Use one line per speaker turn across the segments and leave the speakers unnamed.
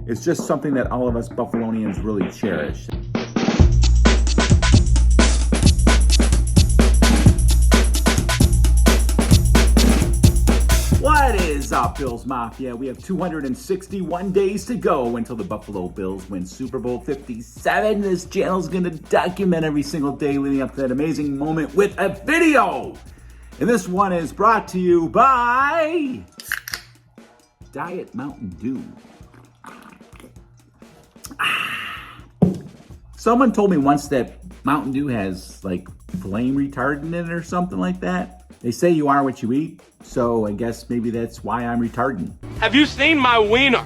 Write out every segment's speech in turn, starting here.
It's just something that all of us Buffalonians really cherish. What is up, Bills Mafia? We have 261 days to go until the Buffalo Bills win Super Bowl 57. This channel is going to document every single day leading up to that amazing moment with a video. And this one is brought to you by Diet Mountain Dew. Someone told me once that Mountain Dew has like flame retardant in it or something like that. They say you are what you eat, so I guess maybe that's why I'm retardant.
Have you seen my wiener?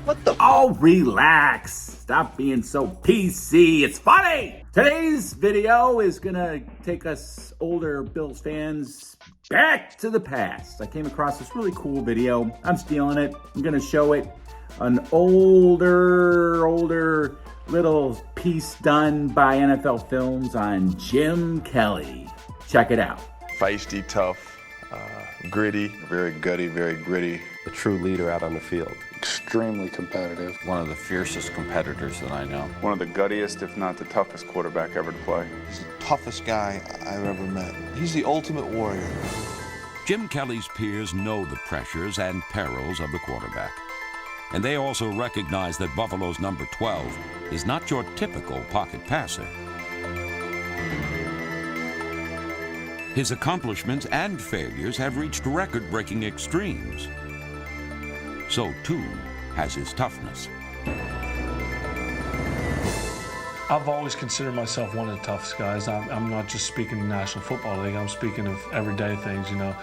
What the? Oh, relax. Stop being so PC. It's funny. Today's video is gonna take us older Bills fans back to the past. I came across this really cool video. I'm stealing it. I'm gonna show it. An older little piece done by NFL Films on Jim Kelly. Check it out.
Feisty, tough, gritty, very gutty, very gritty.
A true leader out on the field.
Extremely competitive.
One of the fiercest competitors that I know.
One of the guttiest, if not the toughest quarterback ever to play.
He's the toughest guy I've ever met. He's the ultimate warrior.
Jim Kelly's peers know the pressures and perils of the quarterback. And they also recognize that Buffalo's number 12 is not your typical pocket passer. His accomplishments and failures have reached record-breaking extremes. So, too, has his toughness.
I've always considered myself one of the toughest guys. I'm not just speaking of the National Football League. I'm speaking of everyday things, you know.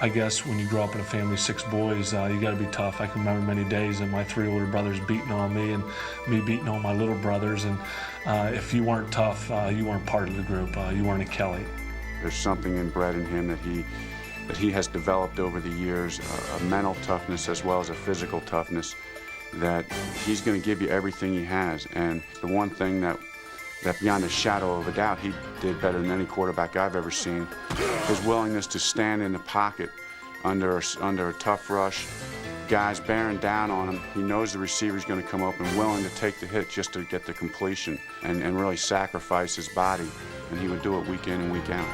I guess when you grow up in a family of 6 boys, you got to be tough. I can remember many days of my 3 older brothers beating on me and me beating on my little brothers. And if you weren't tough, you weren't part of the group. You weren't a Kelly.
There's something inbred in him that he has developed over the years, a mental toughness as well as a physical toughness, that he's going to give you everything he has. And the one thing that beyond a shadow of a doubt he did better than any quarterback I've ever seen, his willingness to stand in the pocket under a tough rush, guys bearing down on him. He knows the receiver's going to come up and willing to take the hit just to get the completion and really sacrifice his body. And he would do it week in and week out.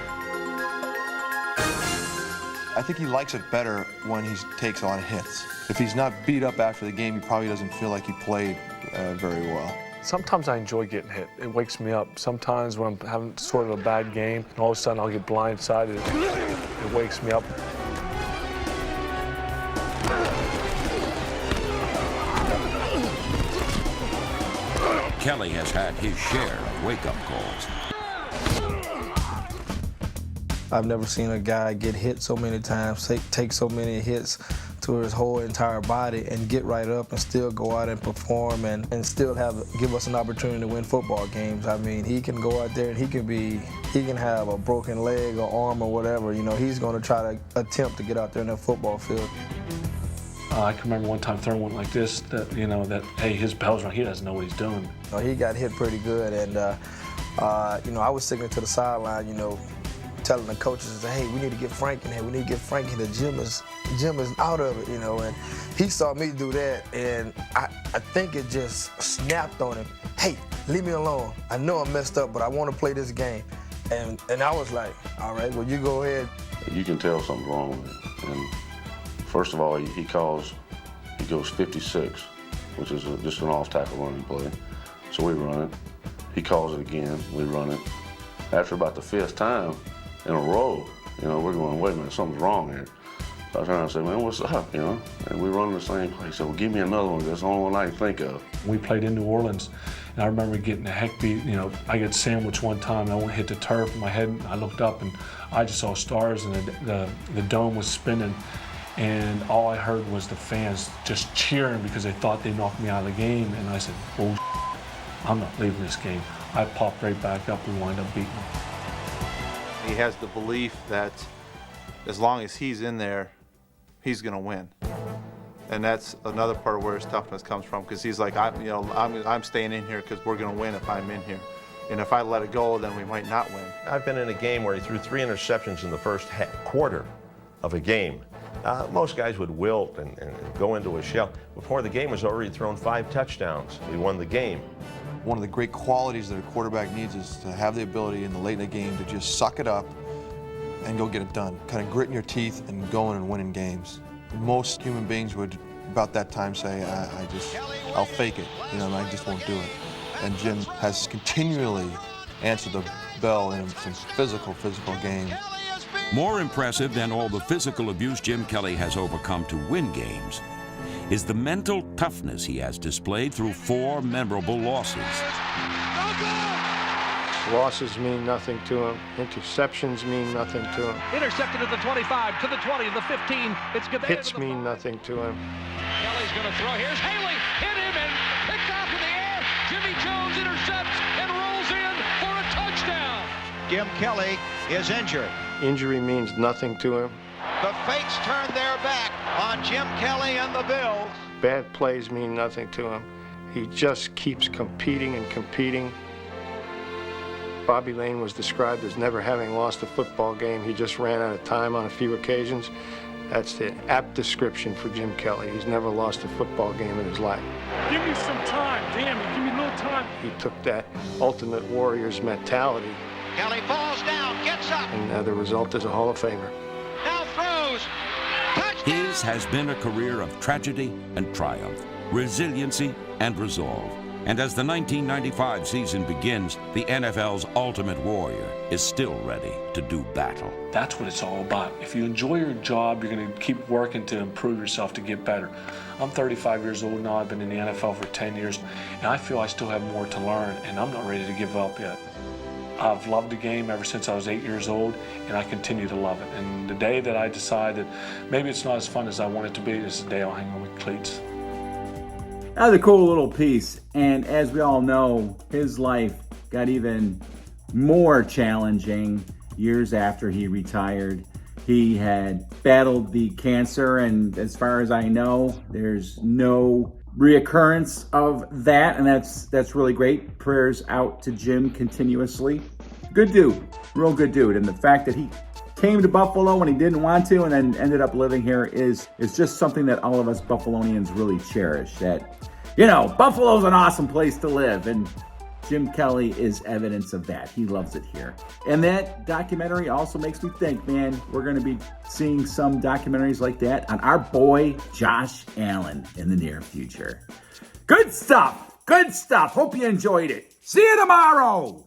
I think he likes it better when he takes a lot of hits. If he's not beat up after the game, he probably doesn't feel like he played very well.
Sometimes I enjoy getting hit. It wakes me up. Sometimes when I'm having sort of a bad game, and all of a sudden I'll get blindsided. It wakes me up.
Kelly has had his share of wake-up calls.
I've never seen a guy get hit so many times, take so many hits to his whole entire body and get right up and still go out and perform and still give us an opportunity to win football games. I mean, he can go out there and he can have a broken leg or arm or whatever. You know, he's going to try to attempt to get out there in that football field.
I can remember one time throwing one like this that, you know, that, hey, his bell's wrong, he doesn't know what he's doing.
He got hit pretty good, and, you know, I was sitting to the sideline, you know, telling the coaches, hey, we need to get Frank in here. We need to get Frank in. The gym is out of it, you know. And he saw me do that, and I think it just snapped on him. Hey, leave me alone. I know I messed up, but I want to play this game. And I was like, all right, well, you go ahead.
You can tell something's wrong with it. And first of all, he goes 56, which is just an off-tackle running play. So we run it. He calls it again. We run it. After about the 5th time in a row, you know, we're going, wait a minute, something's wrong here. So I was trying to say, man, what's up, you know? And we run the same play. So give me another one. That's the only one I can think of.
We played in New Orleans, and I remember getting a heck beat. You know, I got sandwiched one time, and I went hit the turf in my head, and I looked up, and I just saw stars, and the dome was spinning, and all I heard was the fans just cheering because they thought they knocked me out of the game, and I said, oh, I'm not leaving this game. I popped right back up and wound up beating them.
He has the belief that as long as he's in there, he's going to win. And that's another part of where his toughness comes from, because he's like, I'm staying in here because we're going to win if I'm in here. And if I let it go, then we might not win.
I've been in a game where he threw 3 interceptions in the first quarter of a game,
Most guys would wilt and go into a shell. Before the game was over, he'd thrown 5 touchdowns. We won the game.
One of the great qualities that a quarterback needs is to have the ability in the late in the game to just suck it up and go get it done. Kind of gritting your teeth and going and winning games. Most human beings would, about that time, say, I'll fake it, you know, and I just won't do it. And Jim has continually answered the bell in some physical games.
More impressive than all the physical abuse Jim Kelly has overcome to win games is the mental toughness he has displayed through 4 memorable losses.
Losses mean nothing to him. Interceptions mean nothing to him.
Intercepted at the 25, to the 20, the 15. It's
hits mean nothing to him.
Kelly's going to throw. Here's Haley. Hit him and picked off in the air. Jimmy Jones intercepts and rolls in for a touchdown.
Jim Kelly is injured.
Injury means nothing to him.
The Fates turn their back on Jim Kelly and the Bills.
Bad plays mean nothing to him. He just keeps competing and competing. Bobby Lane was described as never having lost a football game. He just ran out of time on a few occasions. That's the apt description for Jim Kelly. He's never lost a football game in his life.
Give me some time, damn it, give me a little time.
He took that ultimate warrior's mentality.
Kelly falls down, gets up.
And the result is a Hall of Famer.
Now throws. Touchdown.
His has been a career of tragedy and triumph, resiliency and resolve. And as the 1995 season begins, the NFL's ultimate warrior is still ready to do battle.
That's what it's all about. If you enjoy your job, you're going to keep working to improve yourself to get better. I'm 35 years old now. I've been in the NFL for 10 years, and I feel I still have more to learn, and I'm not ready to give up yet. I've loved the game ever since I was 8 years old, and I continue to love it. And the day that I decide that maybe it's not as fun as I want it to be is the day I'll hang on with cleats.
That was a cool little piece, and as we all know, his life got even more challenging years after he retired. He had battled the cancer, and as far as I know, there's no reoccurrence of that, and that's really great. Prayers out to Jim continuously. Good dude, real good dude, and the fact that he came to Buffalo when he didn't want to and then ended up living here is just something that all of us Buffalonians really cherish. That, you know, Buffalo's an awesome place to live, and Jim Kelly is evidence of that. He loves it here. And that documentary also makes me think, man, we're going to be seeing some documentaries like that on our boy Josh Allen in the near future. Good stuff. Good stuff. Hope you enjoyed it. See you tomorrow.